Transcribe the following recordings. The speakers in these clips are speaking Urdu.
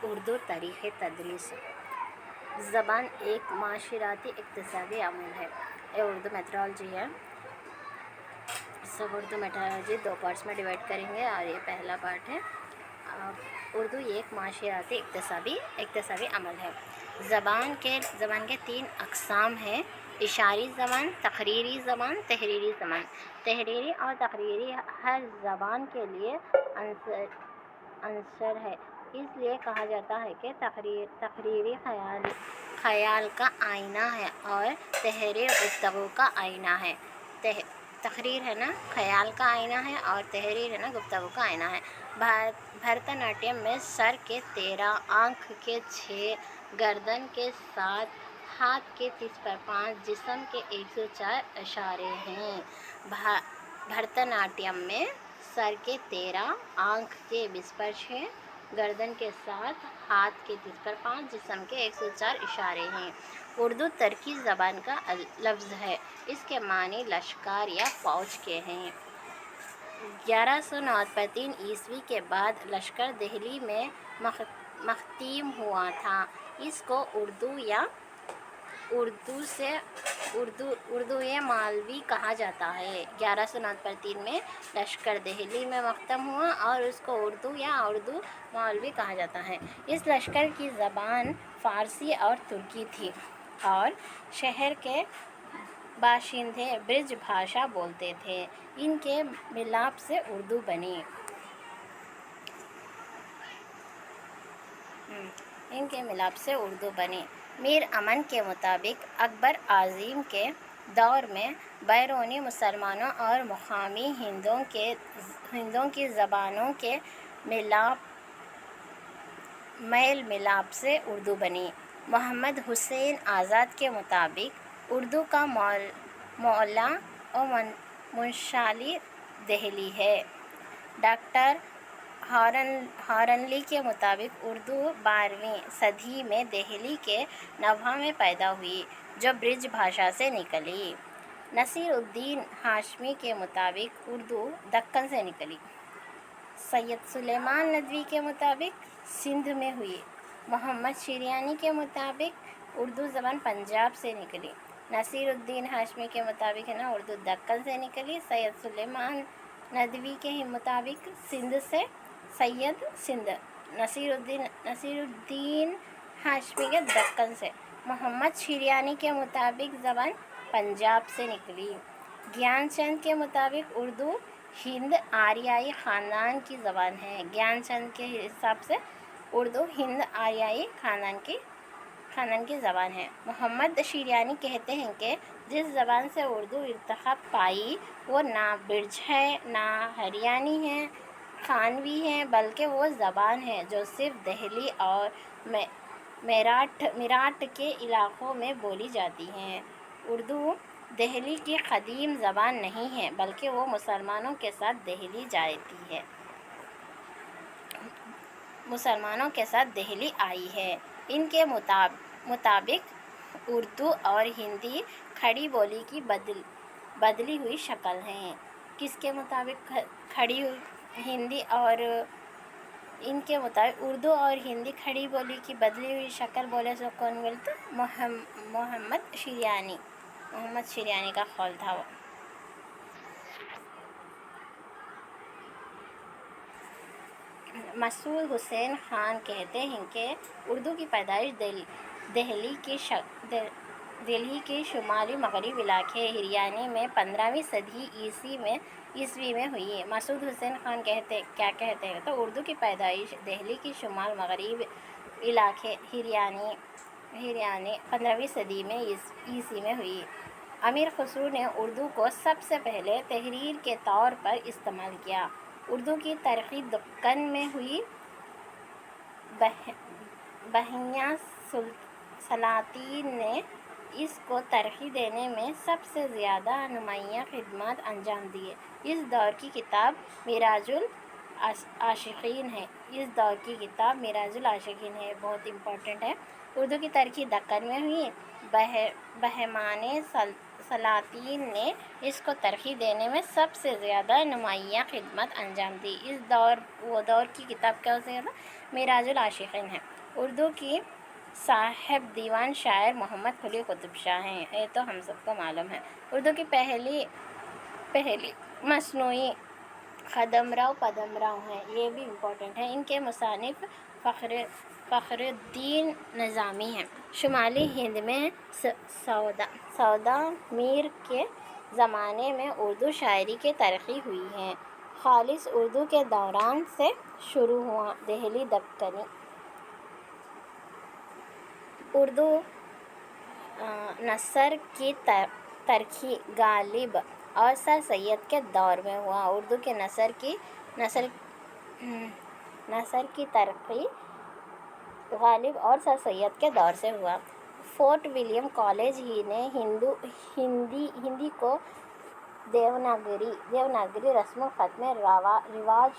اردو طریقۂ تدریس۔ زبان ایک معاشرتی اقتصادی عمل ہے۔ یہ اردو میتھڈالوجی ہے۔ سب اردو میتھڈالوجی 2 پارٹس میں ڈیوائڈ کریں گے اور یہ پہلا پارٹ ہے۔ اردو ایک معاشرتی اقتصادی عمل ہے۔ زبان کے 3 اقسام ہیں: اشاری زبان، تقریری زبان، تحریری زبان۔ تحریری اور تقریری ہر زبان کے لیے عنصر ہے۔ اس لیے کہا جاتا ہے کہ تقریری خیال کا آئینہ ہے اور تحریر گفتگو کا آئینہ ہے۔ تقریر ہے نا خیال کا آئینہ ہے اور تحریر ہے نا گفتگو کا آئینہ ہے۔ بھرتا ناٹیم میں سر کے 13، آنکھ کے 6، گردن کے 7، ہاتھ کے 30 پر 5، جسم کے 104 اشارے ہیں۔ بھرتا ناٹیم میں سر کے 13، آنکھ کے 20 پر 6، گردن کے 7، ہاتھ کے 30 پر 5، جسم کے 104 اشارے ہیں۔ اردو ترکی زبان کا لفظ ہے۔ اس کے معنی لشکر یا فوج کے ہیں۔ 1149 عیسوی کے بعد لشکر دہلی میں مختوم ہوا تھا۔ اس کو اردوئے مالوی کہا جاتا ہے۔ 1149 میں لشکر دہلی میں مختوم ہوا اور اس کو اردو مالوی کہا جاتا ہے۔ اس لشکر کی زبان فارسی اور ترکی تھی اور شہر کے باشندے برج بھاشا بولتے تھے۔ ان کے ملاپ سے اردو بنی۔ میر امن کے مطابق اکبر اعظم کے دور میں بیرونی مسلمانوں اور مقامی ہندوؤں کی زبانوں کے میل ملاپ سے اردو بنی۔ محمد حسین آزاد کے مطابق اردو کا مولا و منشأ دہلی ہے۔ ڈاکٹر ہارنلی کے مطابق اردو 12ویں صدی میں دہلی کے نوھا میں پیدا ہوئی جو برج بھاشا سے نکلی۔ نصیر الدین ہاشمی کے مطابق اردو دکن سے نکلی۔ سید سلیمان ندوی کے مطابق سندھ میں ہوئی۔ محمد شریانی کے مطابق اردو زبان پنجاب سے نکلی۔ نصیر الدین ہاشمی کے مطابق اردو دکن سے نکلی۔ سید سلیمان ندوی کے مطابق سندھ سے۔ نصیر الدین ہاشمی کے دکن سے۔ محمد شریانی کے مطابق زبان پنجاب سے نکلی۔ گیان چند کے مطابق اردو ہند آریائی خاندان کی زبان ہے۔ گیان چند کے حساب سے اردو ہند آریائی خاندان کی زبان ہے۔ محمد شریانی کہتے ہیں کہ جس زبان سے اردو ارتقا پائی وہ نہ برج ہے، نہ ہریانی ہے، خانوی ہے، بلکہ وہ زبان ہے جو صرف دہلی اور میرٹھ کے علاقوں میں بولی جاتی ہے۔ اردو دہلی کی قدیم زبان نہیں ہے بلکہ وہ مسلمانوں کے ساتھ دہلی آئی ہے۔ ان کے مطابق اردو اور ہندی کھڑی بولی کی بدلی ہوئی شکل ہیں۔ کس کے مطابق ان کے مطابق اردو اور ہندی کھڑی بولی کی بدلی ہوئی شکل بولے سو کون بولتا؟ محمد شریانی کا قول تھا وہ۔ مسعود حسین خان کہتے ہیں کہ اردو کی پیدائش دہلی کے شمالی مغربی علاقے ہریانہ میں 15ویں صدی عیسوی میں ہوئی۔ مسعود حسین خان کیا کہتے ہیں تو اردو کی پیدائش دہلی کے شمال مغربی علاقے ہریانہ 15ویں صدی عیسوی میں ہوئی۔ امیر خسرو نے اردو کو سب سے پہلے تحریر کے طور پر استعمال کیا۔ اردو کی ترقی دکن میں ہوئی۔ بہیاں سلاطین نے اس کو ترقی دینے میں سب سے زیادہ نمایاں خدمات انجام دیے۔ اس دور کی کتاب معراج العاشقین ہے۔ بہت امپورٹنٹ ہے۔ اردو کی ترقی دکن میں ہوئی۔ بہمانی سلاطین نے اس کو ترقی دینے میں سب سے زیادہ نمایاں خدمت انجام دی۔ وہ دور کی کتاب کیا ہوتی ہے؟ معراج العاشقین ہے۔ اردو کی صاحب دیوان شاعر محمد قلی قطب شاہ ہیں، یہ تو ہم سب کو معلوم ہے۔ اردو کی پہلی مصنوعی قدمرو پدمرو ہیں، یہ بھی امپورٹنٹ ہے۔ ان کے مصنف فخر الدین نظامی ہیں۔ شمالی ہند میں سودا میر کے زمانے میں اردو شاعری کی ترقی ہوئی ہے۔ خالص اردو کے دوران سے شروع ہوا۔ دہلی دکنی اردو نثر کی ترقی غالب اور سر سید کے دور میں ہوا۔ اردو کے نثر کی ترقی غالب اور سر سید کے دور سے ہوا۔ فورٹ ولیم کالج ہی نے ہندی کو دیوناگری رسم الخط میں رواج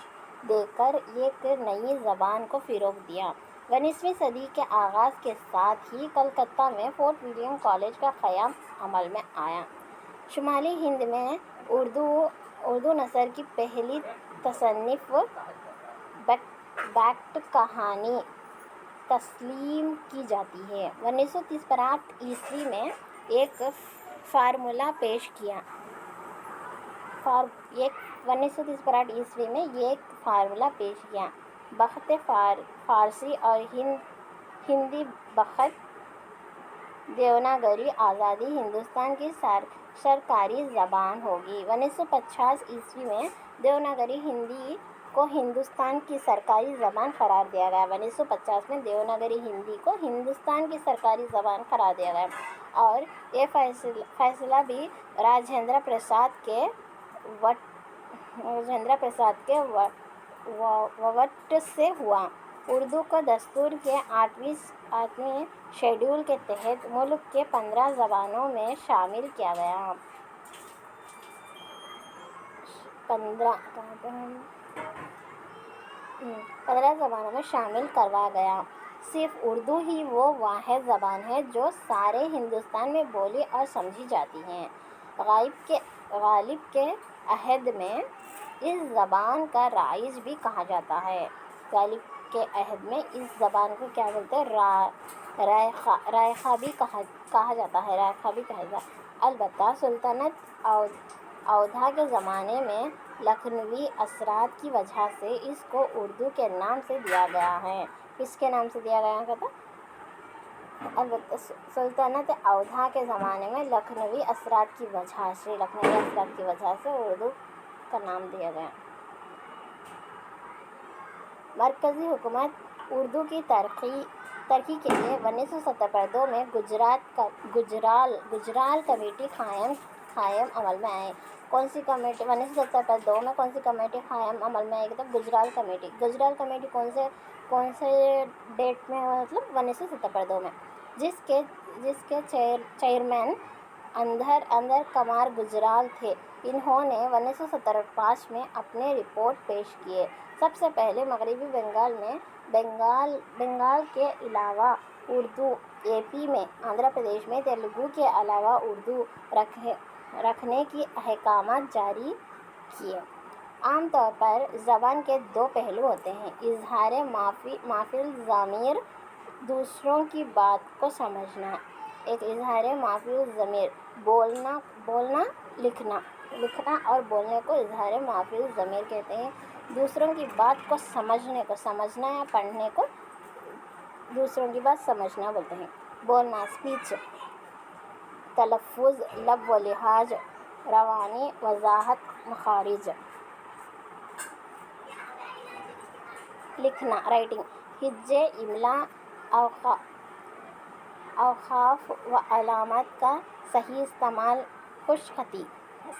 دے کر ایک نئی زبان کو فروغ دیا۔ 19ویں صدی کے آغاز کے ساتھ ہی کلکتہ میں فورٹ ولیم کالج کا قیام عمل میں آیا۔ شمالی ہند میں اردو نثر کی پہلی تصنیف بیکٹ کہانی تسلیم کی جاتی ہے۔ 1938 میں ایک فارمولہ پیش کیا بخط فارسی اور ہندی بخط دیوناگری آزادی ہندوستان کی سرکاری زبان ہوگی۔ 1950 میں دیوناگری ہندی کو ہندوستان کی سرکاری زبان قرار دیا گیا۔ 1950 میں دیوناگری ہندی کو ہندوستان کی سرکاری زبان قرار دیا گیا اور یہ فیصلہ بھی راجندر پرساد کے ووٹ سے ہوا۔ اردو کو دستور کے 8ویں شیڈول کے تحت ملک کے 15 زبانوں میں شامل کیا گیا۔ 15 زبانوں میں شامل کروا گیا۔ صرف اردو ہی وہ واحد زبان ہے جو سارے ہندوستان میں بولی اور سمجھی جاتی ہے۔ غالب کے عہد میں اس زبان کا رائج بھی کہا جاتا ہے۔ غالب کے عہد میں اس زبان کو کیا بولتے ہیں؟ رائخہ بھی کہا جاتا ہے۔ البتہ سلطنت اودھا کے زمانے میں لکھنوی اثرات کی وجہ سے اس کو اردو کے نام سے دیا گیا ہے۔ کس کے نام سے دیا گیا ہے؟ البتہ سلطنت اودھا کے زمانے میں لکھنوی اثرات کی وجہ سے اردو کا نام دیا گیا۔ مرکزی حکومت اردو کی ترقی کے لیے 1970 میں گجرال کمیٹی قائم عمل میں آئی۔ کون سی کمیٹی 1970 میں کون سی کمیٹی قائم عمل میں آئی؟ گجرال کمیٹی کون سے ڈیٹ میں ہوا؟ مطلب 1970 میں، جس کے چیئرمین اندر کمار گجرال تھے۔ انہوں نے 1975 میں اپنے رپورٹ پیش کیے۔ سب سے پہلے مغربی بنگال کے علاوہ اردو، اے پی میں، آندھرا پردیش میں تیلگو کے علاوہ اردو رکھنے کی احکامات جاری کیے۔ عام طور پر زبان کے دو پہلو ہوتے ہیں: اظہار مافی الضمیر، دوسروں کی بات کو سمجھنا۔ ایک اظہار مافی الضمیر، بولنا لکھنا اور بولنے کو اظہار مافی الضمیر کہتے ہیں۔ دوسروں کی بات کو سمجھنا یا پڑھنے کو دوسروں کی بات سمجھنا بولتے ہیں۔ بولنا، اسپیچ، تلفظ، لب و لہجہ، روانی، وضاحت، مخارج۔ لکھنا، رائٹنگ، ہجے، املا، اوقاف و علامات کا صحیح استعمال، خوش خطی۔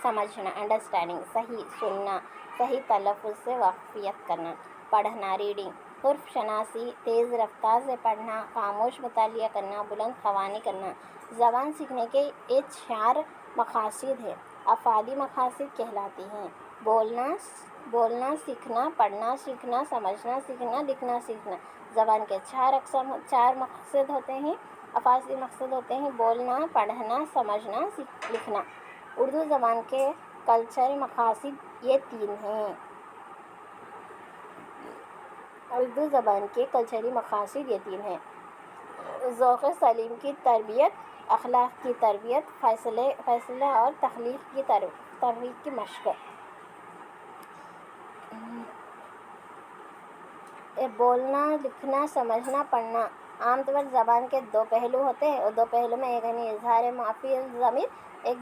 سمجھنا، انڈرسٹینڈنگ، صحیح سننا، صحیح تلفظ سے واقفیت کرنا۔ پڑھنا، ریڈنگ، حرف شناسی، تیز رفتار سے پڑھنا، خاموش مطالعہ کرنا، بلند خوانی کرنا۔ زبان سیکھنے کے یہ 4 مقاصد ہیں، افعالی مقاصد کہلاتی ہیں: بولنا سیکھنا، پڑھنا سیکھنا، سمجھنا سیکھنا، لکھنا سیکھنا۔ زبان کے 4 مقاصد ہوتے ہیں: الفاظ کے مقصد ہوتے ہیں بولنا، پڑھنا، سمجھنا، لکھنا۔ اردو زبان کے کلچری مقاصد یہ تین ہیں۔ اردو زبان کے کلچری مقاصد یہ تین ہیں: ذوق سلیم کی تربیت، اخلاق کی تربیت، فیصلے اور تخلیق کی مشق۔ بولنا، لکھنا، سمجھنا، پڑھنا۔ عام طور پر زبان کے دو پہلو ہوتے ہیں، اور دو پہلو میں ایک اظہار ما فی الضمیر، ایک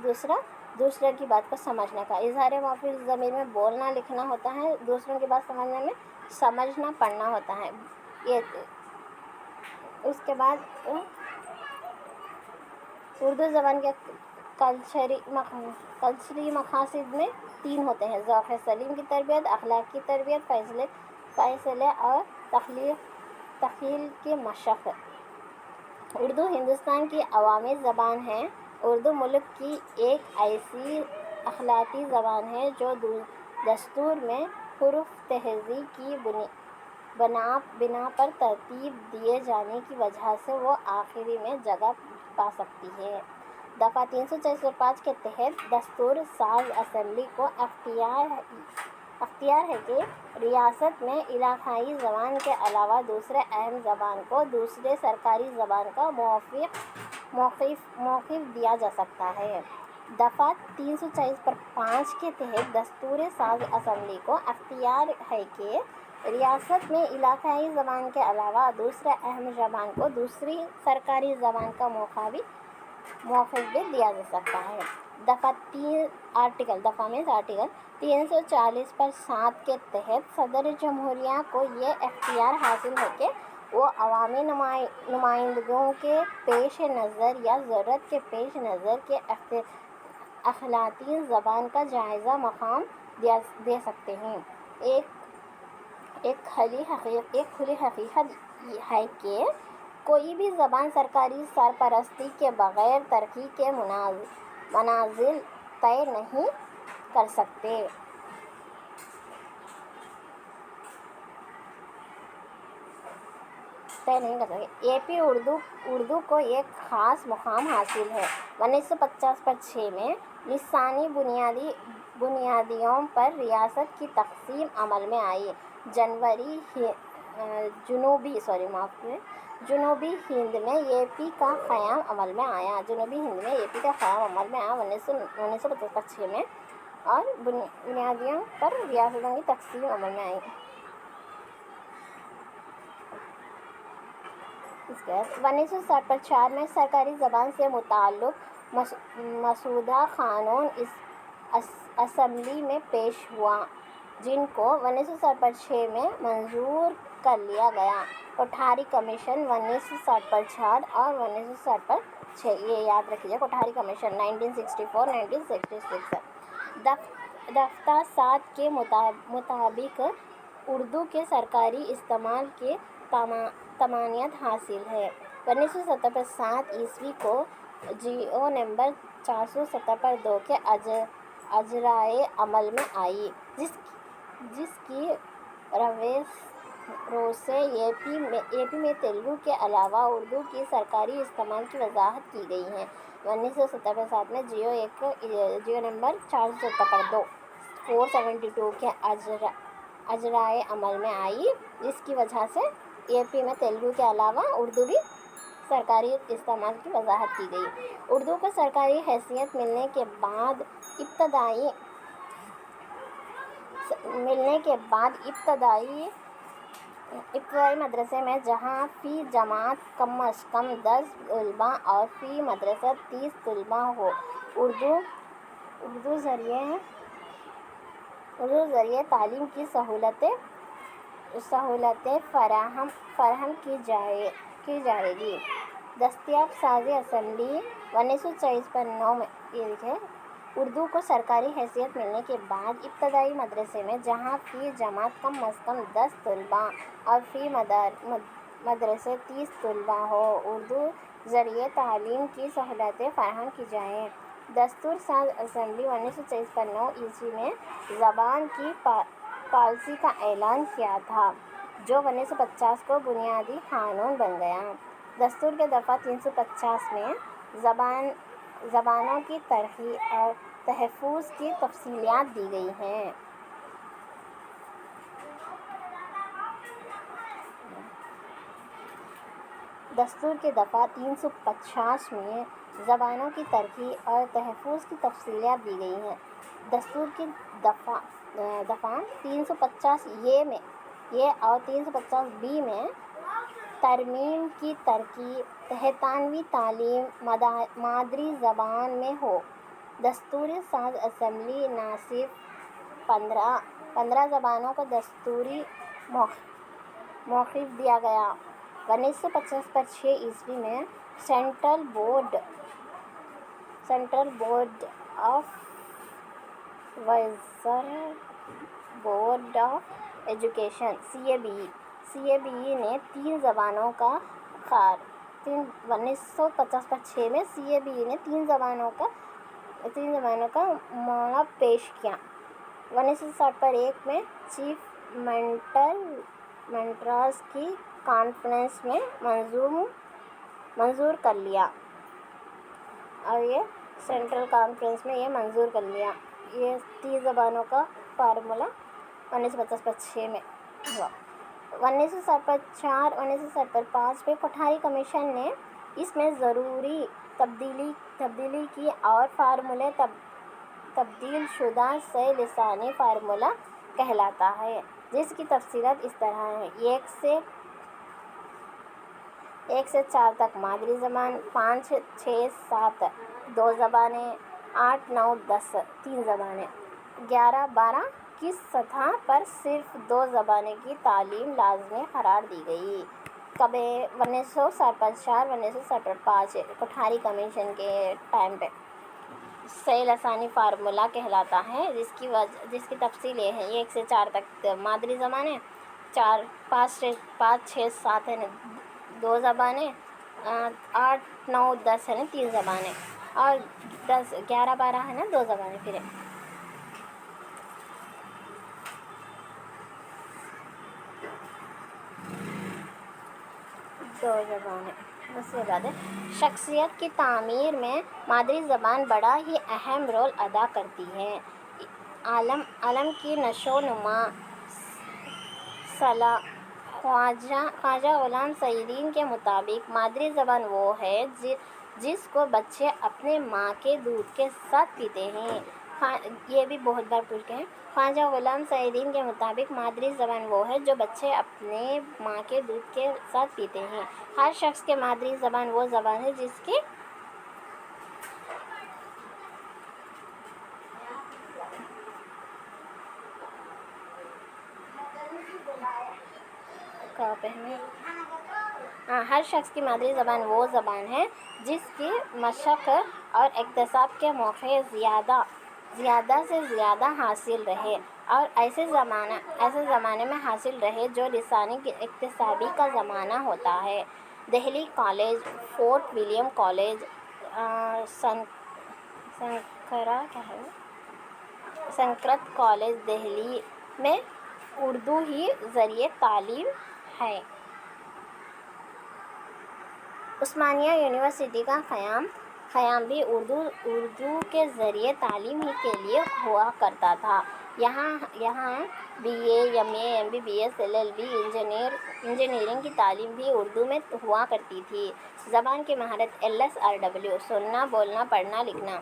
دوسرے کی بات کو سمجھنے کا۔ اظہار ما فی الضمیر میں بولنا، لکھنا ہوتا ہے، دوسروں کی بات سمجھنے میں سمجھنا، پڑھنا ہوتا ہے۔ اس کے بعد اردو زبان کے کلچری مقاصد میں تین ہوتے ہیں: ذوق سلیم کی تربیت، اخلاق کی تربیت، فیصلے اور تخلیق کی مشق۔ اردو ہندوستان کی عوامی زبان ہے۔ اردو ملک کی ایک ایسی اقلیتی زبان ہے جو دستور میں حروف تہجی کی بنا پر ترتیب دیے جانے کی وجہ سے وہ آخری میں جگہ پا سکتی ہے۔ دفعہ 344 کے تحت دستور ساز اسمبلی کو اختیار ہے کہ ریاست میں علاقائی زبان کے علاوہ دوسرے اہم زبان کو دوسرے سرکاری زبان کا موقف دیا جا سکتا ہے۔ دفعہ 345 کے تحت دستور ساز اسمبلی کو اختیار ہے کہ ریاست میں علاقائی زبان کے علاوہ دوسرے اہم زبان کو دوسری سرکاری زبان کا موقف بھی دیا جا سکتا ہے۔ آرٹیکل 340(7) کے تحت صدر جمہوریہ کو یہ اختیار حاصل ہے کہ وہ عوامی نمائندگیوں کے پیش نظر یا ضرورت کے پیش نظر کے اقلیتی زبان کا جائزہ مقام دے سکتے ہیں۔ ایک کھلی حقیقت ہے کہ کوئی بھی زبان سرکاری سرپرستی کے بغیر ترقی کے منازل طے نہیں کر سکتی۔ اے پی اردو کو ایک خاص مقام حاصل ہے۔ 1950-6 میں لسانی بنیادوں پر ریاست کی تقسیم عمل میں آئی۔ جنوبی ہند میں اے پی کا قیام عمل میں آیا 1950-6 میں، اور بنیادوں پر ریاستوں کی تقسیم عمل میں آئی۔ 1960-4 میں سرکاری زبان سے متعلق مسودہ قانون اسمبلی میں پیش ہوا، جن کو 1960-6 میں منظور کر لیا گیا۔ کوٹھاری کمیشن 1960-4 اور 1960-6، یہ یاد رکھیے، کوٹھاری کمیشن 1964-1966۔ دفتہ 7 کے مطابق اردو کے سرکاری استعمال کی تمانیت حاصل ہے۔ 1970-7 کو جیو نمبر 470/2 کے اجرائے عمل میں آئی، جس کی رو سے اے پی میں تیلگو کے علاوہ اردو کی سرکاری استعمال کی وضاحت کی گئی ہے۔ 1970-7 میں جیو نمبر 470/2 472 کے اجرائے عمل میں آئی، جس کی وجہ سے اے پی میں تیلگو کے علاوہ اردو بھی سرکاری استعمال کی وضاحت کی گئی۔ اردو کو سرکاری حیثیت ملنے کے بعد ابتدائی مدرسے میں جہاں فی جماعت کم از کم 10 طلباء اور فی مدرسہ 30 طلباء ہوں، اردو ذریعے تعلیم کی سہولتیں فراہم کی جائے گی۔ دستیاب سازی اسمبلی 1924/9 میں اردو کو سرکاری حیثیت ملنے کے بعد ابتدائی مدرسے میں جہاں فی جماعت کم از کم 10 طلباء اور فی مدرسہ 30 طلباء ہوں، اردو ذریعے تعلیم کی سہولتیں فراہم کی جائیں۔ دستور ساز اسمبلی 1924/9 میں زبان کی پالیسی کا اعلان کیا تھا، جو 1950 کو بنیادی قانون بن گیا۔ دستور کے دفعہ 350 میں زبانوں کی ترقی اور تحفظ کی تفصیلات دی گئی ہیں۔ دستور کے دفعہ 350 میں زبانوں کی ترقی اور تحفظ کی تفصیلات دی گئی ہیں۔ دستور کی دفعہ 350 یہ اور 350 میں ترمیم کی ترقی برطانوی تعلیم مادری زبان میں ہو۔ دستوری ساز اسمبلی نہ صرف 15 زبانوں کو دستوری موقف دیا گیا۔ 1956 میں central board of education CABE نے 3 زبانوں کا 1956 میں CABE نے 3 زبانوں کا معاملہ پیش کیا۔ 1960 پر ایک میں چیف منسٹرز کی کانفرنس میں منظور کر لیا اور یہ سینٹرل کانفرنس میں یہ منظور کر لیا۔ یہ 3 زبانوں کا فارمولہ 1956 میں ہوا۔ 1960 پر 5 میں کوٹھاری کمیشن نے اس میں ضروری تبدیلی کی اور فارمولے تبدیل شدہ سے لسانی فارمولہ کہلاتا ہے، جس کی تفصیلات اس طرح ہیں: 1 سے 4 تک مادری زبان، 5، 6، 7 2 زبانیں، 8، 9، 10 3 زبانیں، 11، 12 کی سطح پر صرف 2 زبانیں کی تعلیم لازمی قرار دی گئی۔ 1960 پر 4، 1960 پر 5 کوٹھاری کمیشن کے ٹائم پہ سے لسانی فارمولہ کہلاتا ہے، جس کی تفصیل یہ ہے: 1 سے 4 تک مادری زبانیں، 5، 6، 7 2 زبانیں، 8، 9، 10 3 زبانیں، اور 10، 11، 12 2 زبانیں۔ پھر 2 زبانیں۔ اس کے بعد شخصیت کی تعمیر میں مادری زبان بڑا ہی اہم رول ادا کرتی ہے۔ علم کی نشو و نما خواجہ غلام سعید کے مطابق مادری زبان وہ ہے جس کو بچے اپنے ماں کے دودھ کے ساتھ پیتے ہیں۔ یہ بھی بہت بار پوچھ گئے ہیں۔ خواجہ غلام سعید کے مطابق مادری زبان وہ ہے جو بچے اپنے ماں کے دودھ کے ساتھ پیتے ہیں۔ ہر شخص کی مادری زبان وہ زبان ہے جس کی ہر شخص کی مادری زبان وہ زبان ہے جس کی مشق اور اکتساب کے موقع زیادہ سے زیادہ حاصل رہے اور ایسے زمانے میں حاصل رہے جو لسانی اکتسابی کا زمانہ ہوتا ہے۔ Delhi college, Fort William college, Sanskrit college Delhi میں اردو ہی ذریعہ تعلیم ہے۔ عثمانیہ یونیورسٹی کا قیام بھی اردو کے ذریعے تعلیم ہی کے لیے ہوا کرتا تھا۔ یہاں BA، MA، MBBS، LLB، engineering کی تعلیم بھی اردو میں ہوا کرتی تھی۔ زبان کی مہارت LSRW: سننا، بولنا، پڑھنا، لکھنا۔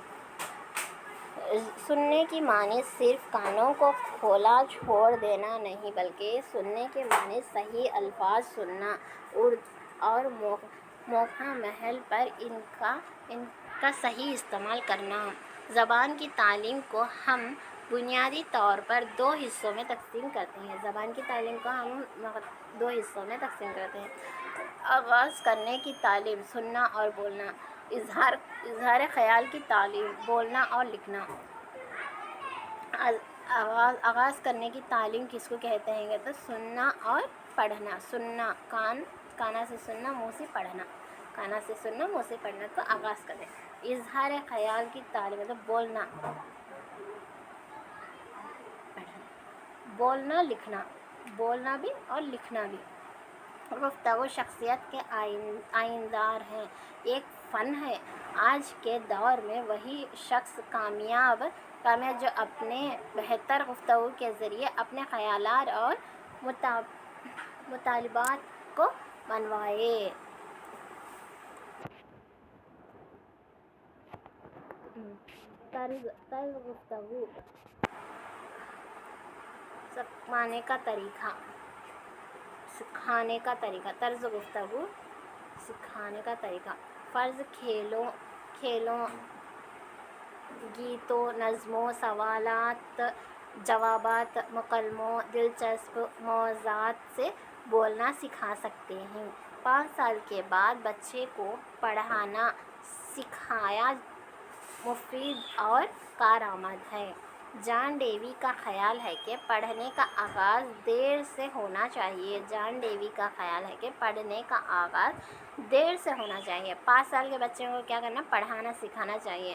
سننے کی معنی صرف کانوں کو کھلا چھوڑ دینا نہیں، بلکہ سننے کے معنی صحیح الفاظ سننا اور موقع محل پر ان کا صحیح استعمال کرنا۔ زبان کی تعلیم کو ہم بنیادی طور پر 2 حصوں میں تقسیم کرتے ہیں۔ آغاز کرنے کی تعلیم: سننا اور بولنا۔ اظہار خیال کی تعلیم: بولنا اور لکھنا۔ آغاز کرنے کی تعلیم کس کو کہتے ہیں تو سننا اور پڑھنا۔ سننا، کانا سے سننا، منہ سے پڑھنا۔ کانا سے سننا، منہ سے پڑھنا کو آغاز کریں۔ اظہار خیال کی تعلیم مطلب بولنا، بولنا، لکھنا، بولنا بھی اور لکھنا بھی۔ گفتگو شخصیت کے آئیندار ہیں، ایک فن ہے۔ آج کے دور میں وہی شخص کامیاب جو اپنے بہتر گفتگو کے ذریعے اپنے خیالات اور مطالبات کو منوائے۔ طرز گفتگو سکھانے کا طریقہ۔ طرز گفتگو سکھانے کا طریقہ۔ فرض کھیلوں، گیتوں، نظموں، سوالات جوابات، مکالموں، دلچسپ موضوعات سے بولنا سکھا سکتے ہیں۔ 5 سال کے بعد بچے کو پڑھنا سکھانا مفید اور کارآمد ہے۔ جان ڈیوی کا خیال ہے کہ پڑھنے کا آغاز دیر سے ہونا چاہیے۔ 5 سال کے بچے کو کیا کرنا؟ پڑھانا سکھانا چاہیے۔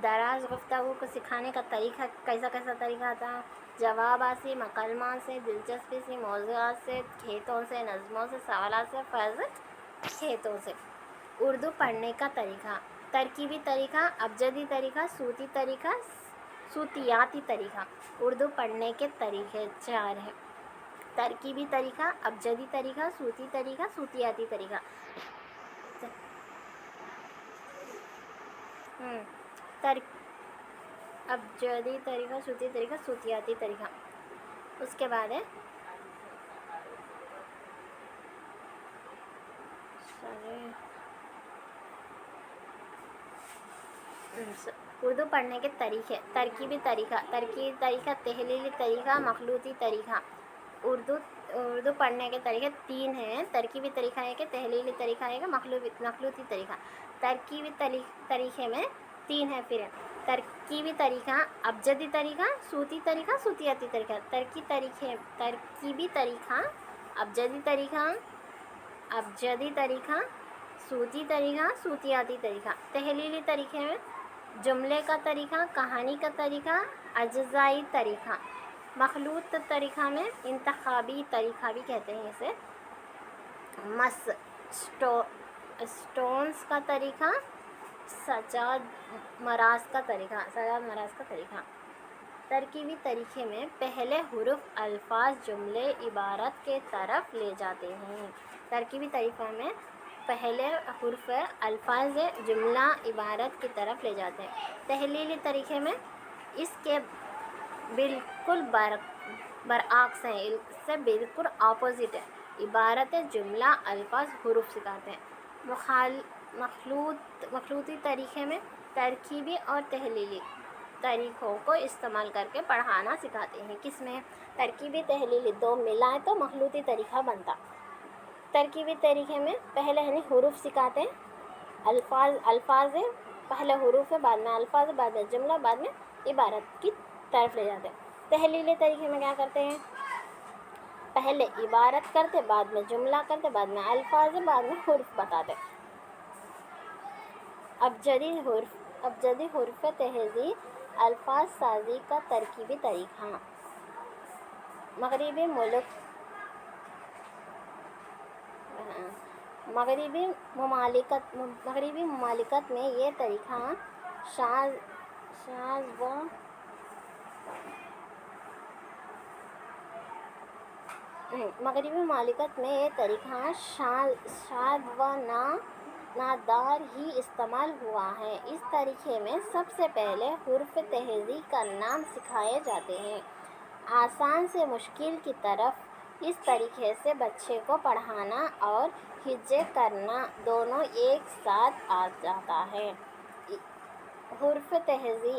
دراز گفتگو کو سکھانے کا طریقہ کیسا طریقہ آتا ہے؟ جوابات سے، مکالمات سے، دلچسپی سے، موضوعات سے، گیتوں سے، نظموں سے، سوالات سے، فرض کھیلوں سے۔ اردو پڑھنے کا طریقہ۔ ترکیبی طریقہ، ابجدی طریقہ، صوتیاتی طریقہ۔ اردو پڑھنے کے طریقے 4 ہیں۔ ترکیبی طریقہ، ابجدی طریقہ، صوتی طریقہ، صوتیاتی طریقہ۔ ابجدی طریقہ، صوتی طریقہ، صوتیاتی طریقہ۔ اس کے بعد ہے اردو پڑھنے کے طریقے۔ ترکیبی طریقہ، تحلیلی طریقہ، مخلوطی طریقہ۔ اردو پڑھنے کے طریقے 3 ہیں۔ ترکیبی طریقہ ہے کہ تحلیلی طریقہ ہے کہ مخلوطی طریقہ۔ ترکیبی طریقے میں 3 ہیں پھر۔ ترکیبی طریقہ، ابجدی طریقہ، صوتی طریقہ، صوتیاتی طریقہ۔ ترکیبی طریقہ، ابجدی طریقہ، صوتی طریقہ، صوتیاتی طریقہ۔ تحلیلی طریقے میں جملے کا طریقہ، کہانی کا طریقہ، اجزائی طریقہ۔ مخلوط طریقہ میں انتخابی طریقہ بھی کہتے ہیں اسے، مس اسٹونز کا طریقہ، سجاد مراز کا طریقہ۔ ترکیبی طریقے میں پہلے حروف الفاظ جملے عبارت کے طرف لے جاتے ہیں۔ ترکیبی طریقہ میں پہلے حروف الفاظ جملہ عبارت کی طرف لے جاتے ہیں۔ تحلیلی طریقے میں اس کے بالکل برعکس ہیں، اس سے بالکل اپوزٹ ہے۔ عبارت جملہ الفاظ حروف سکھاتے ہیں۔ مخلوطی طریقے میں ترکیبی اور تحلیلی طریقوں کو استعمال کر کے پڑھانا سکھاتے ہیں۔ کس میں؟ ترکیبی تحلیلی 2 ملائیں تو مخلوطی طریقہ بنتا۔ ترکیبی طریقے میں پہلے حروف سکھاتے ہیں، الفاظ ہیں، پہلے حروف ہے، بعد میں الفاظ، بعد میں جملہ، بعد میں عبارت کی طرف لے جاتے ہیں۔ تحلیلی طریقے میں کیا کرتے ہیں؟ پہلے عبارت کرتے، بعد میں جملہ کرتے، بعد میں الفاظ، بعد میں حروف بتاتے۔ ابجدی حروف تہذی الفاظ سازی کا ترکیبی طریقہ۔ مغربی ممالکت میں یہ طریقہ شاذ و نادر ہی استعمال ہوا ہے۔ اس طریقے میں سب سے پہلے حروف تہذی کا نام سکھائے جاتے ہیں۔ آسان سے مشکل کی طرف اس طریقے سے بچے کو پڑھنا اور ہجے کرنا دونوں ایک ساتھ آ جاتا ہے۔ حروف تہذی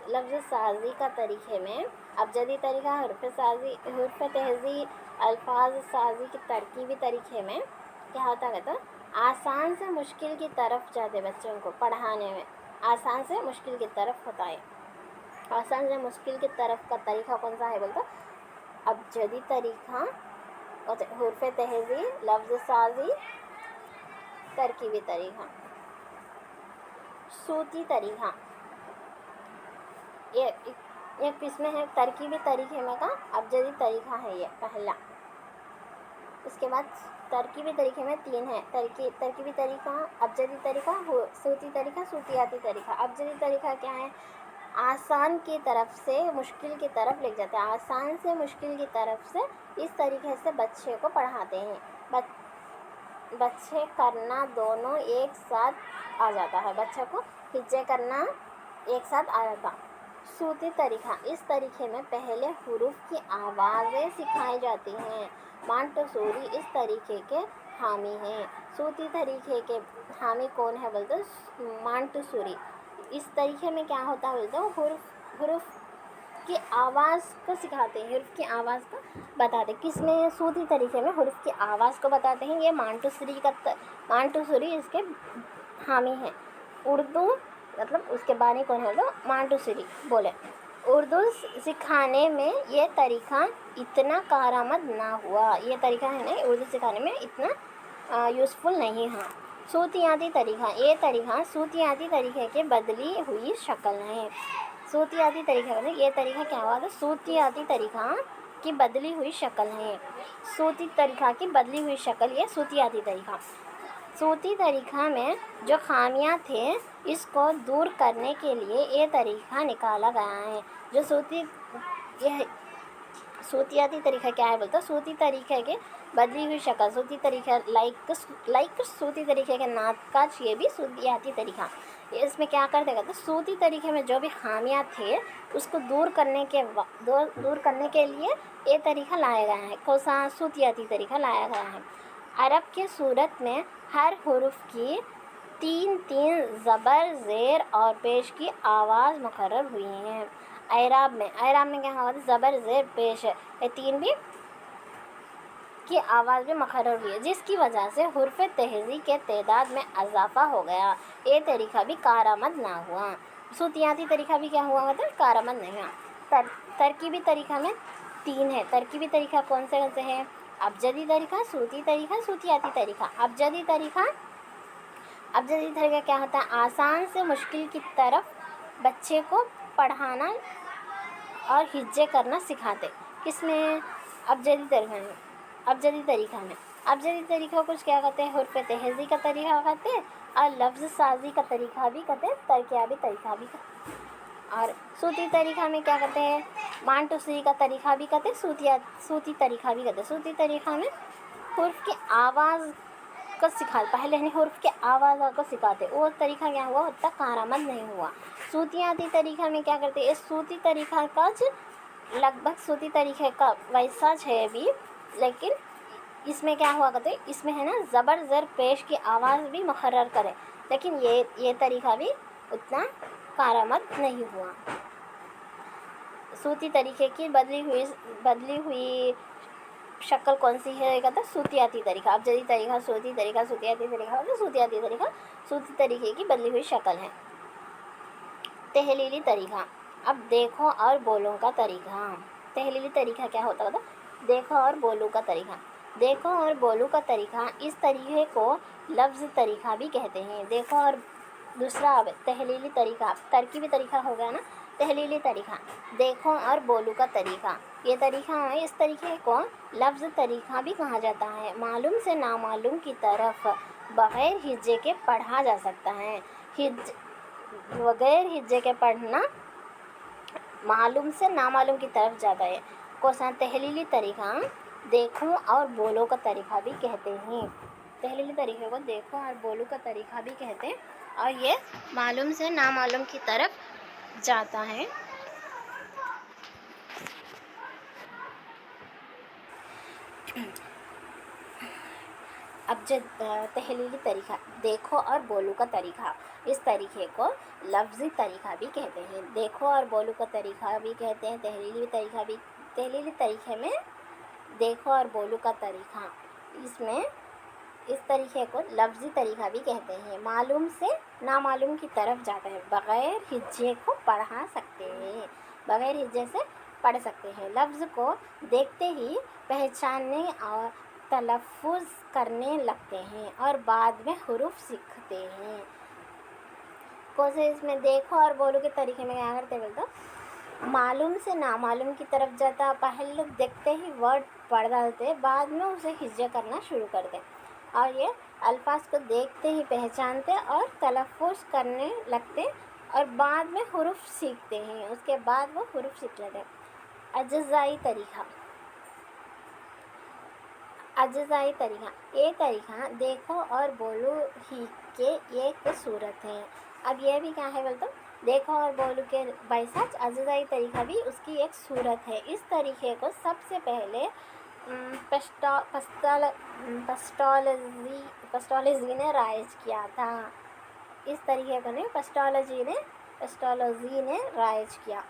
لفظ سازی کا طریقے میں ابجدی طریقہ، حروف تہذی الفاظ سازی کے ترکیبی طریقے میں کیا ہوتا ہے تو آسان سے مشکل کی طرف جاتے بچوں کو پڑھانے میں، آسان سے مشکل کی طرف ہوتا ہے۔ آسان سے مشکل کی طرف کا طریقہ کون سا ہے بولتا؟ ابجدی طریقہ، حروف تہذی، لفظ سازی، ترکیبی طریقہ۔ صوتی طریقہ ایک قسم ہے ترکیبی طریقے میں کا ابجدی طریقہ ہے، یہ پہلا اس کے بعد ترکیبی طریقے میں 3 ہیں. ترکیبی طریقہ، ابجدی طریقہ، صوتی طریقہ، صوتیاتی طریقہ. ابجدی طریقہ کیا ہے؟ آسان کی طرف سے مشکل کی طرف لے جاتے ہیں، آسان سے مشکل کی طرف سے اس طریقے سے بچے کو پڑھاتے ہیں. بچے کرنا دونوں ایک ساتھ آ جاتا ہے، بچے کو ہجے کرنا ایک ساتھ آ جاتا. صوتی طریقہ، اس طریقے میں پہلے حروف کی آوازیں سکھائی جاتی ہیں. مانٹسوری اس طریقے کے حامی ہیں. صوتی طریقے کے حامی کون ہے بولتے؟ مانٹسوری. اس طریقے میں کیا ہوتا ہے بولتے؟ حروف کی آواز کو سکھاتے ہیں، حروف کی آواز کو بتاتے ہیں. کس میں؟ صوتی طریقے میں حروف کی آواز کو بتاتے ہیں. یہ مانٹسوری اس کے حامی ہیں. اردو مطلب اس کے بانی کون ہے تو مانٹسوری بولے. اردو سکھانے میں یہ طریقہ اتنا کارآمد نہ ہوا، یہ طریقہ ہے نا اردو سکھانے میں اتنا یوزفل نہیں ہے. صوتیاتی طریقہ، یہ طریقہ صوتیاتی طریقے کی بدلی ہوئی شکل ہے. صوتیاتی طریقہ یہ طریقہ کیا ہوا تھا؟ صوتیاتی طریقہ کی بدلی ہوئی شکل ہے. صوتی طریقہ کی بدلی ہوئی شکل یہ صوتیاتی طریقہ. صوتی طریقہ میں جو خامیاں تھے اس کو دور کرنے کے لیے یہ طریقہ نکالا گیا ہے. جو صوتیاتی طریقہ کیا ہے بولتا؟ صوتی طریقے کی بدلی ہوئی شکل. صوتی طریقہ لائک صوتی طریقے کے نعت کاج، یہ بھی صوتیاتی طریقہ. اس میں کیا کرتے گا تو صوتی طریقے میں جو بھی خامیاں تھے اس کو دور کرنے کے لیے یہ طریقہ لایا گیا ہے. کون سا؟ صوتیاتی طریقہ لایا گیا ہے. عرب کی صورت میں ہر حرف کی 3 زبر، زیر اور پیش کی آواز مقرر ہوئی ہیں. اعراب میں کیا ہوگا؟ زبر، زیر، پیش ہے، یہ 3 بھی کی آواز بھی مقرر ہوئی ہے، جس کی وجہ سے حروف تہجی کے تعداد میں اضافہ ہو گیا. یہ طریقہ بھی کارآمد نہ ہوا. صوتیاتی طریقہ بھی کیا ہوا تو کارآمد نہیں ہوا. ترکیبی طریقہ میں 3 ہے. ترکیبی طریقہ کون سے ہیں؟ ابجدی طریقہ، صوتی طریقہ، صوتیاتی طریقہ. ابجدی طریقہ کیا ہوتا ہے؟ آسان سے مشکل کی طرف بچے کو پڑھانا اور ہجے کرنا سکھاتے. کس میں؟ ابجدی طریقہ میں. ابجدی طریقہ کچھ کیا کہتے ہیں؟ حروف تہجی کا طریقہ کہتے ہیں اور لفظ سازی کا طریقہ بھی کہتے ہیں، ترکیبی طریقہ بھی کہتے ہیں. اور صوتی طریقہ میں کیا کہتے ہیں؟ مانٹسوری کا طریقہ بھی کہتے ہیں، صوتی طریقہ بھی کہتے ہیں. صوتی طریقہ میں حروف کی آواز کو پہلے حروف کی آواز کو سکھاتے، وہ طریقہ کیا ہوا؟ اتنا کارآمد نہیں ہوا. صوتیاتی طریقہ میں کیا کرتے ہیں؟ صوتی طریقہ کا لگ بھگ صوتی طریقے کا ویسا ہے بھی، لیکن اس میں کیا ہوا کرتے؟ اس میں ہے نا زبر، زیر، پیش کی آواز بھی مقرر کرے، لیکن یہ طریقہ بھی اتنا کارآمد نہیں ہوا. صوتی طریقے کی بدلی ہوئی شکل کون سی ہے؟ کہتے ہیں صوتیاتی طریقہ. ابجدی طریقہ، صوتی طریقہ، صوتیاتی طریقہ اور صوتیاتی طریقہ صوتی طریقے کی بدلی ہوئی شکل ہے. تحلیلی طریقہ. اب دیکھو اور بولو کا طریقہ. تحلیلی طریقہ کیا ہوتا ہے؟ دیکھو اور بولو کا طریقہ. دیکھو اور بولو کا طریقہ، اس طریقے کو لفظ طریقہ بھی کہتے ہیں. دیکھو اور دوسرا اب تحلیلی طریقہ، ترکیبی طریقہ ہو گیا نا. تحلیلی طریقہ، دیکھو اور بولو کا طریقہ، یہ طریقہ ہے، اس طریقے کو لفظ طریقہ بھی کہا جاتا ہے. معلوم سے نامعلوم کی طرف بغیر ہجے کے پڑھا جا سکتا ہے. بغیر ہجے کے پڑھنا معلوم سے نامعلوم کی طرف جاتا ہے. کوسا تحلیلی طریقہ دیکھو اور بولو کا طریقہ بھی کہتے ہیں. تحلیلی طریقے کو دیکھو اور بولو کا طریقہ بھی کہتے ہیں اور یہ معلوم سے نامعلوم کی طرف جاتا ہے. تحلیلی طریقہ دیکھو اور بولو کا طریقہ، اس طریقے کو لفظی طریقہ بھی کہتے ہیں. دیکھو اور بولو کا طریقہ بھی کہتے ہیں تحلیلی طریقہ بھی. تحلیلی طریقے میں دیکھو اور بولو کا طریقہ، اس طریقے کو لفظی طریقہ بھی کہتے ہیں. معلوم سے نامعلوم کی طرف جاتا ہے. بغیر ہجے کو پڑھا سکتے ہیں، بغیر ہجے سے پڑھ سکتے ہیں. لفظ کو دیکھتے ہی پہچاننے اور تلفظ کرنے لگتے ہیں اور بعد میں حروف سیکھتے ہیں. اس میں دیکھو اور بولو کے طریقے میں کیا کرتے ہیں معلوم سے نامعلوم کی طرف جاتا، پہلے لوگ دیکھتے ہی ورڈ پڑھ ڈالتے، بعد میں اسے ہجا کرنا شروع کر دیں، اور یہ الفاظ کو دیکھتے ہی پہچانتے اور تلفظ کرنے لگتے، اور بعد میں حروف سیکھتے ہیں، اس کے بعد وہ حروف سیکھ لیتے ہیں۔ اجزائی طریقہ، اجزائی طریقہ، یہ طریقہ دیکھو اور بولو ہی کے ایک صورت ہے۔ اب یہ بھی کیا ہے بولتے دیکھو اور بولو کے بائی سچ اجزائی طریقہ بھی اس کی ایک صورت ہے۔ اس طریقے کو سب سے پہلے پسٹالوجی نے رائج کیا تھا۔ اس طریقے کو نہیں پسٹالوجی نے رائج کیا۔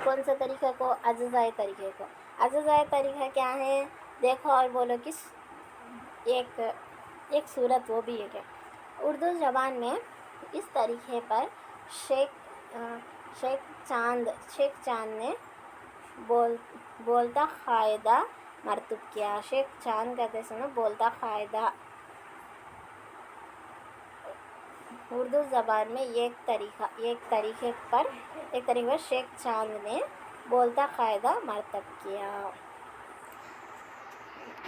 کون سے طریقے کو؟ اجزائی طریقے کو۔ اجزائی طریقہ کیا ہے؟ دیکھو اور بولو کی ایک صورت وہ بھی ہے۔ اردو زبان میں اس طریقے پر شیخ چاند نے بولتا قاعدہ مرتب کیا۔ شیخ چاند کہتے سنو بولتا قاعدہ، اردو زبان میں ایک طریقے پر شیخ چاند نے بولتا قاعدہ مرتب کیا۔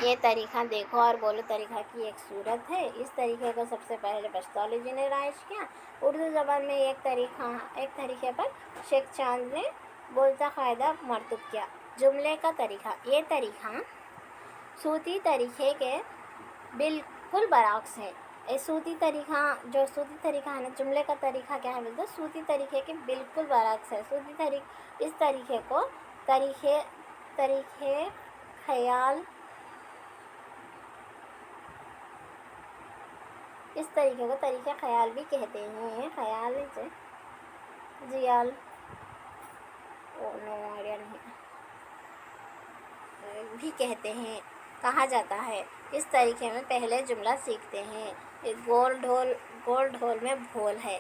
یہ طریقہ دیکھو اور بولو طریقہ کی ایک صورت ہے۔ اس طریقے کو سب سے پہلے پسٹالوجی نے رائج کیا۔ اردو زبان میں ایک طریقے پر شیخ چاند نے بولتا قاعدہ مرتب کیا۔ جملے کا طریقہ، یہ طریقہ صوتی طریقے کے بالکل برعکس ہے۔ صوتی طریقہ ہے نا، جملے کا طریقہ کیا ہے بولتے صوتی طریقے کے بالکل برعکس ہے۔ اس طریقے کو طریقے خیال بھی کہتے ہیں۔ بھی کہتے ہیں، کہا جاتا ہے۔ اس طریقے میں پہلے جملہ سیکھتے ہیں۔ گول ڈھول میں بھول ہے،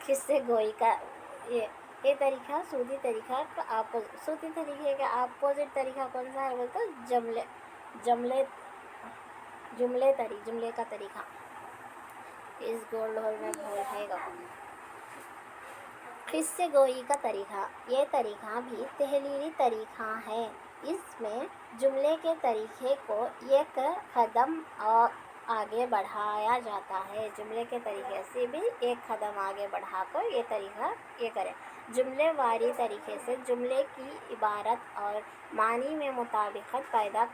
قصے گوئی کا یہ طریقہ صوتی طریقہ کا صوتی طریقے کا اپوزٹ طریقہ کون سا ہے بولتے جملے کا طریقہ۔ اس گول ڈھول میں بھول ہے گا۔ قصے گوئی کا طریقہ، یہ طریقہ بھی تحریری طریقہ ہے۔ اس میں جملے کے طریقے کو ایک قدم آگے بڑھایا جاتا ہے۔ جملے کے طریقے سے بھی ایک قدم آگے بڑھا کر یہ طریقہ کریں۔ جملے واری طریقے سے جملے کی عبارت اور معنی میں مطابقت پیدا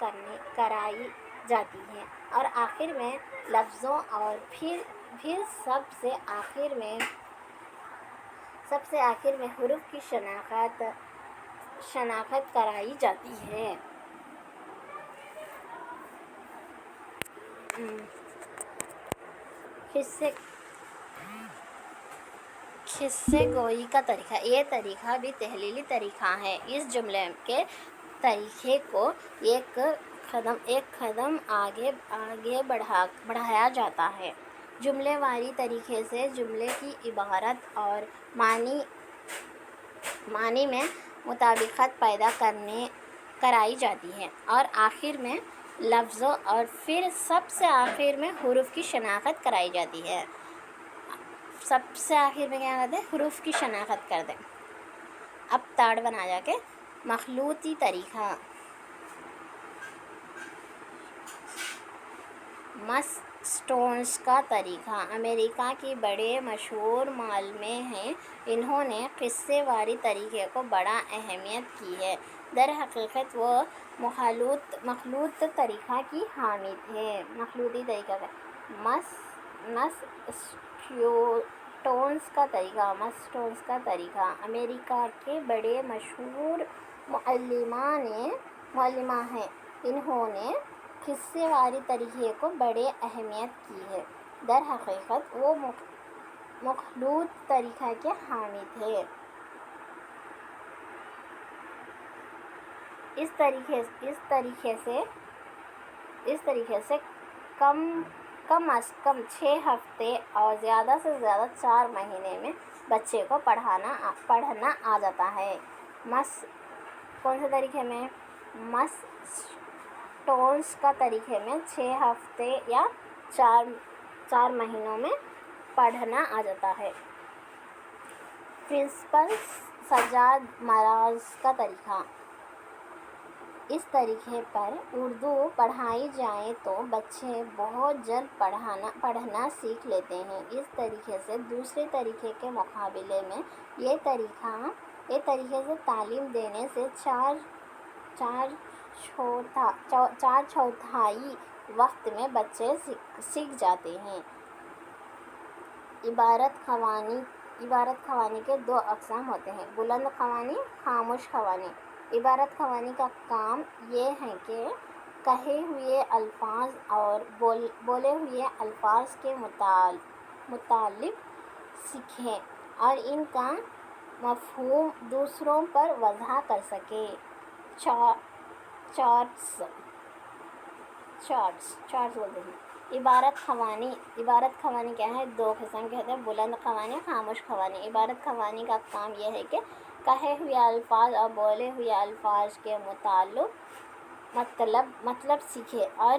کرائی جاتی ہے، اور آخر میں لفظوں اور پھر سب سے آخر میں حروف کی شناخت کرائی جاتی ہے۔ قصے گوئی کا طریقہ، یہ طریقہ بھی تحلیلی طریقہ ہے۔ اس جملے کے طریقے کو ایک قدم آگے بڑھایا جاتا ہے۔ جملے واری طریقے سے جملے کی عبارت اور معنی میں مطابقت پیدا کرائی جاتی ہے، اور آخر میں لفظوں اور پھر سب سے آخر میں حروف کی شناخت کرائی جاتی ہے۔ سب سے آخر میں کیا کرتے ہیں؟ حروف کی شناخت کر دیں۔ اب تاڑ بنا جا کے مخلوطی طریقہ، سٹونز کا طریقہ، امریکہ کی بڑے مشہور معلمے ہیں۔ انہوں نے قصے واری طریقے کو بڑا اہمیت کی ہے۔ در حقیقت وہ مخلوط طریقہ کی حامی تھے۔ مخلوطی طریقہ سٹونز کا طریقہ، امریکہ کے بڑے مشہور معلمہ ہیں۔ انہوں نے قصے واری طریقے کو بڑے اہمیت کی ہے۔ در حقیقت وہ مخلوط طریقہ کے حامی تھے۔ اس طریقے سے کم از کم 6 ہفتے اور زیادہ سے زیادہ 4 مہینے میں بچے کو پڑھنا آ جاتا ہے۔ کون سے طریقے میں؟ سٹونز کا طریقے میں 6 ہفتے یا 4 مہینوں میں پڑھنا آ جاتا ہے۔ سجاد مراز کا طریقہ۔ اس طریقے پر اردو پڑھائی جائے تو بچے بہت جلد پڑھنا سیکھ لیتے ہیں۔ اس طریقے سے دوسرے طریقے کے مقابلے میں یہ طریقے سے تعلیم دینے سے چار چوتھائی وقت میں بچے سیکھ جاتے ہیں۔ عبارت خوانی کے دو اقسام ہوتے ہیں: بلند خوانی، خاموش خوانی۔ عبارت خوانی کا کام یہ ہے کہ کہے ہوئے الفاظ اور بولے ہوئے الفاظ کے مطابق سیکھے اور ان کا مفہوم دوسروں پر واضح کر سکے۔ چارٹس بولتے ہیں۔ عبارت خوانی کیا ہے؟ دو قسم کے ہوتے ہیں: بلند خوانی، خاموش خوانی۔ عبارت خوانی کا کام یہ ہے کہ کہے ہوئے الفاظ اور بولے ہوئے الفاظ کے مطلب سیکھے اور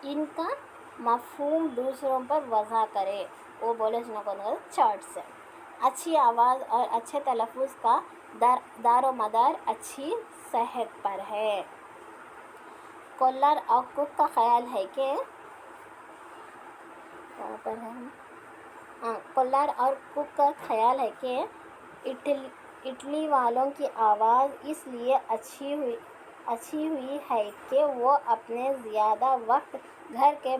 ان کا مفہوم دوسروں پر واضح کرے۔ وہ بولے سنو کو چارٹس ہے۔ اچھی آواز اور اچھے تلفظ کا دار و مدار اچھی صحت پر ہے۔ کولر اور کک کا خیال ہے کہ اٹلی والوں کی آواز اس لیے اچھی ہوئی ہے کہ وہ اپنے زیادہ وقت گھر کے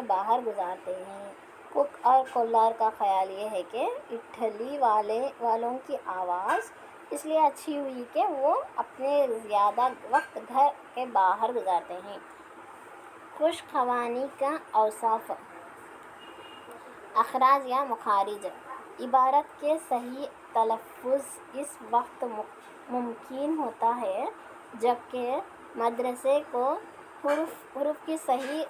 باہر گزارتے ہیں۔ کک اور کولر کا خیال یہ ہے کہ اٹلی والوں کی آواز اس لیے اچھی ہوئی کہ وہ اپنے زیادہ وقت گھر کے باہر گزارتے ہیں۔ خشک خوانی کا اوصاف: اخراج یا مخارج: عبارت کے صحیح تلفظ اس وقت ممکن ہوتا ہے جبکہ مدرسے کو حروف کی صحیح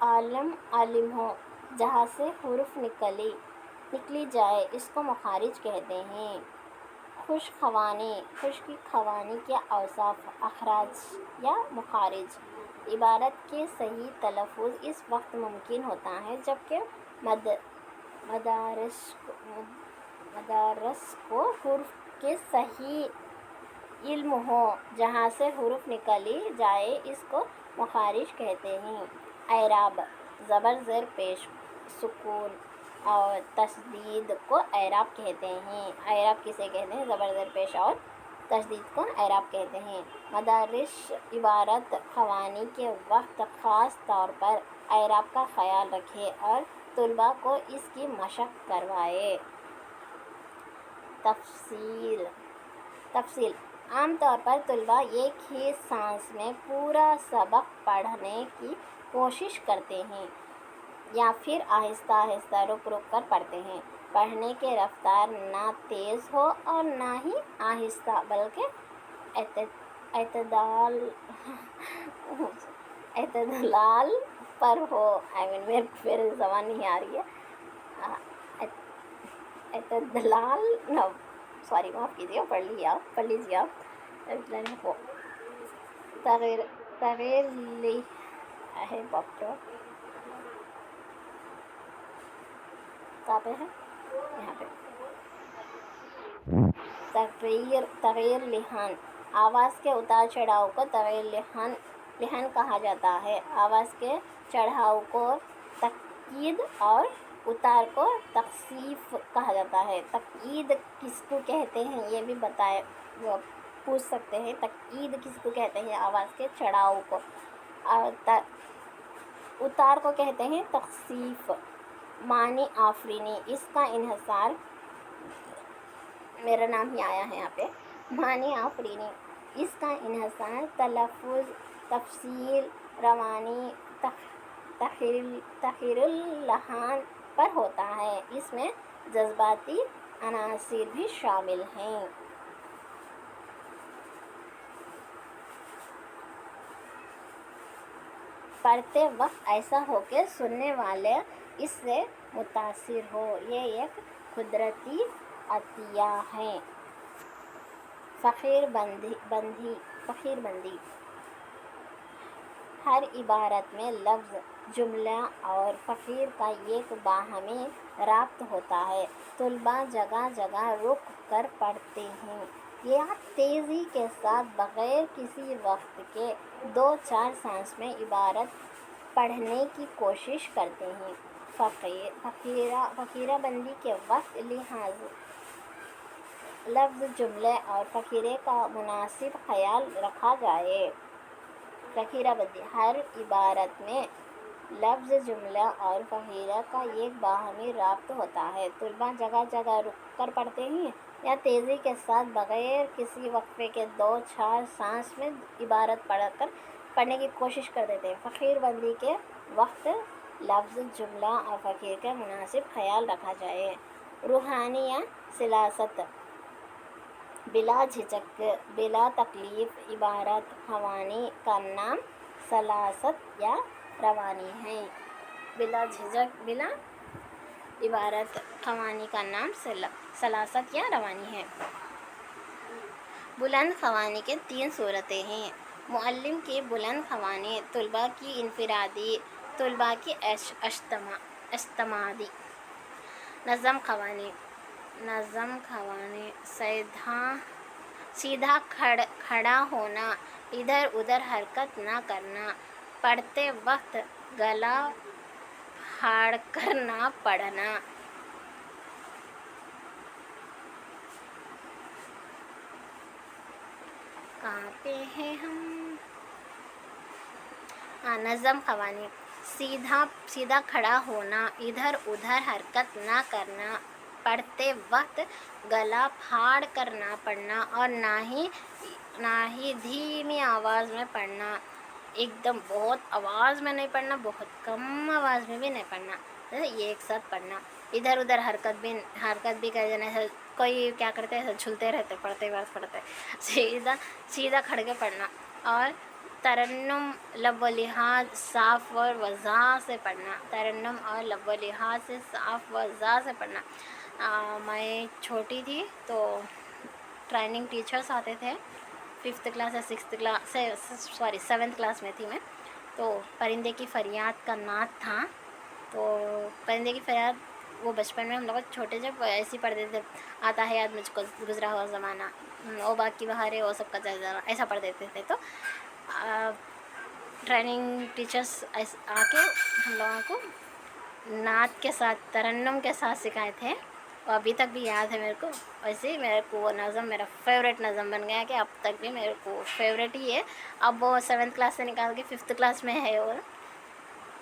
علم ہو۔ جہاں سے حروف نکلی جائے اس کو مخارج کہتے ہیں۔ خشک خوانی کے اوصاف: اخراج یا مخارج: عبارت کے صحیح تلفظ اس وقت ممکن ہوتا ہے جبکہ مدرس کو حروف کے صحیح علم ہو۔ جہاں سے حروف نکلی جائے اس کو مخارج کہتے ہیں۔ اعراب: زبر، زیر پیش، سکون اور تشدید کو اعراب کہتے ہیں۔ اعراب کسے کہتے ہیں؟ زبر، زیر پیش اور تشدید کو اعراب کہتے ہیں۔ مدرس عبارت خوانی کے وقت خاص طور پر اعراب کا خیال رکھے اور طلباء کو اس کی مشق کروائے۔ تفصیل: عام طور پر طلباء ایک ہی سانس میں پورا سبق پڑھنے کی کوشش کرتے ہیں یا پھر آہستہ آہستہ رک کر پڑھتے ہیں۔ پڑھنے کی رفتار نہ تیز ہو اور نہ ہی آہستہ بلکہ اعتدال پر ہو۔ میرے زبان نہیں آ رہی ہے۔ معاف کیجیے، پڑھ لیجیے آپ۔ تغیر لحن: آواز کے اتار چڑھاؤ کو تغیر لحن کہا جاتا ہے۔ آواز کے چڑھاؤ کو تقیید اور اتار کو تخفیف کہا جاتا ہے۔ تقیید کس کو کہتے ہیں یہ بھی پوچھ سکتے ہیں۔ تقیید کس کو کہتے ہیں؟ آواز کے چڑھاؤ کو۔ اتار کو کہتے ہیں تخفیف۔ معنی آفرینی: اس کا انحصار میرا نام ہی آیا ہے یہاں پہ۔ معنی آفرینی: اس کا انحصار تلفظ، تفصیل، روانی، تخیر اللحن پر ہوتا ہے۔ اس میں جذباتی عناصر بھی شامل ہیں۔ پڑھتے وقت ایسا ہو کہ سننے والے اس سے متاثر ہو، یہ ایک قدرتی عطیہ ہے۔ فقیر بندی: ہر عبارت میں لفظ جملہ اور فقیر کا ایک باہمی رابط ہوتا ہے۔ طلباء جگہ جگہ رک کر پڑھتے ہیں یا تیزی کے ساتھ بغیر کسی وقت کے 2-4 سانس میں عبارت پڑھنے کی کوشش کرتے ہیں۔ فقرہ بندی کے وقت لفظ، جملے اور فقرے کا مناسب خیال رکھا جائے۔ فقرہ بندی: ہر عبارت میں لفظ، جملہ اور فقرے کا ایک باہمی رابط ہوتا ہے۔ طلباء جگہ جگہ رک کر پڑھتے ہیں یا تیزی کے ساتھ بغیر کسی وقفے کے 2-4 سانس میں عبارت پڑھنے کی کوشش کرتے ہیں۔ فقرہ بندی کے وقت لفظ، جملہ اور فقرے کا مناسب خیال رکھا جائے۔ روحانیہ سیاست: بلا جھجک، بلا تکلف عبارت خوانی کا نام سیاست یا روانی ہے۔ بلا جھجک عبارت خوانی کا نام سیاست یا روانی ہے۔ بلند خوانی کی 3 صورتیں ہیں: معلم کی بلند خوانی، طلباء کی انفرادی، طلباء کی اجتماعی۔ نظم خوانی: سیدھا کھڑا ہونا، ادھر ادھر حرکت نہ کرنا، پڑھتے وقت گلا پھاڑ کر نہ پڑھنا۔ کہاں پہ ہیں ہم؟ نظم خوانی: سیدھا کھڑا ہونا، ادھر ادھر حرکت نہ کرنا، پڑھتے وقت گلا پھاڑ کر نہ پڑھنا اور نہ ہی دھیمی آواز میں پڑھنا۔ ایک دم بہت آواز میں نہیں پڑھنا، بہت کم آواز میں بھی نہیں پڑھنا، یہ ایک ساتھ پڑھنا۔ ادھر ادھر حرکت بھی کر دینا ہے۔ کوئی کیا کرتے ہیں، جھولتے رہتے پڑھتے پڑھتے، سیدھا کھڑ کے پڑھنا۔ اور ترنم، لب و لحاظ صاف و واضح سے پڑھنا۔ ترنم اور لب و لحاظ سے صاف و واضح سے پڑھنا۔ میں چھوٹی تھی تو ٹریننگ ٹیچرس آتے تھے، 5th کلاس یا 7th کلاس میں تھی میں، تو پرندے کی فریاد کا نعت تھا۔ تو پرندے کی فریاد وہ بچپن میں ہم لوگ چھوٹے جب ایسے پڑھتے تھے، آتا ہے یاد مجھ کو گزرا ہوا زمانہ، او باغ کی بہاریں، وہ سب کا زمانہ، ایسا پڑھ دیتے تھے۔ تو ٹریننگ ٹیچرس آ کے ہم لوگوں کو نعت کے ساتھ، ترنم کے ساتھ سکھائے تھے، اور ابھی تک بھی یاد ہے میرے کو۔ ویسے ہی میرے کو وہ نظم میرا فیوریٹ نظم بن گیا کہ اب تک بھی میرے کو فیوریٹ ہی ہے۔ اب وہ 7th کلاس سے نکال کے 5th کلاس میں ہے۔ وہ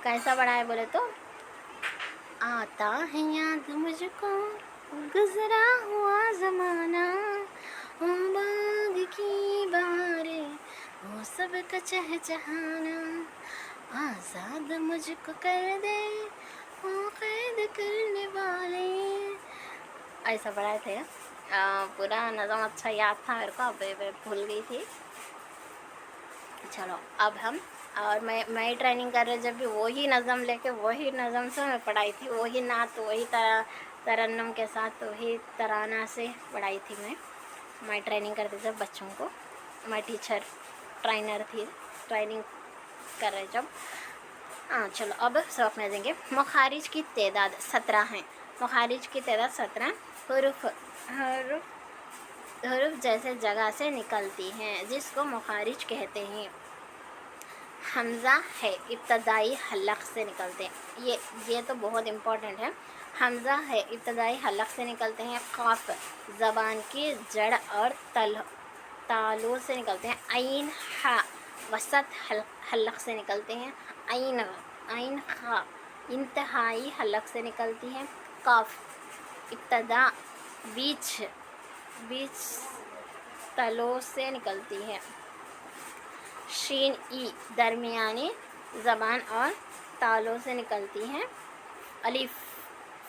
کیسا پڑھا ہے بولے تو، آتا ہے یاد مجھ کو گزرا ہوا زمانہ، وہ باغ کی بہاریں، وہ سب کا چہچہانا، آزاد مجھ کو کر دے وہ قید کرنے والے۔ ایسا پڑھائے تھے۔ پورا نظم اچھا یاد تھا میرے کو، اب میں بھول گئی تھی۔ چلو اب ہم، اور میں ٹریننگ کر رہے جب بھی وہی نظم لے کے وہی نظم سے میں پڑھائی تھی، وہی نعت، وہی ترنم کے ساتھ، وہی ترانہ سے پڑھائی تھی میں ٹریننگ کرتی تھی بچوں کو۔ میں ٹیچر ٹرینر تھی، ٹریننگ کر رہے جب۔ چلو اب سبق میں دیں گے۔ مخارج کی تعداد 17 ہیں۔ مخارج کی تعداد 17 حروف جیسے جگہ سے نکلتی ہیں جس کو مخارج کہتے ہیں۔ حمزہ ہے ابتدائی حلق سے نکلتے ہیں، یہ تو بہت امپورٹنٹ ہے۔ حمزہ ہے ابتدائی حلق سے نکلتے ہیں۔ قاف زبان کی جڑ اور تالو سے نکلتے ہیں۔ عین ہا وسط حلق سے نکلتے ہیں۔ عین خا انتہائی حلق سے نکلتی ہے۔ کاف ابتدا بیچ تلو سے نکلتی ہے۔ شین ای درمیانی زبان اور تالوں سے نکلتی ہیں۔ الف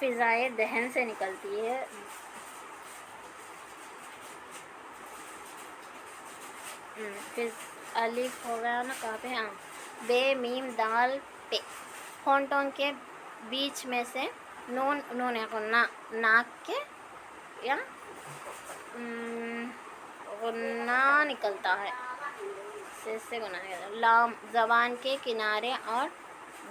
فضائے دہن سے نکلتی ہے۔ الف ہو گیا نا، کہاں پہ؟ ہاں، بے میم دال پہ ہونٹوں کے بیچ میں سے نون غنہ ناک کے یا غنہ نکلتا ہے، سے گناہ۔ لام زبان کے کنارے اور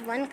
1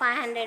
500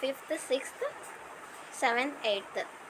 5th 6th 7th 8th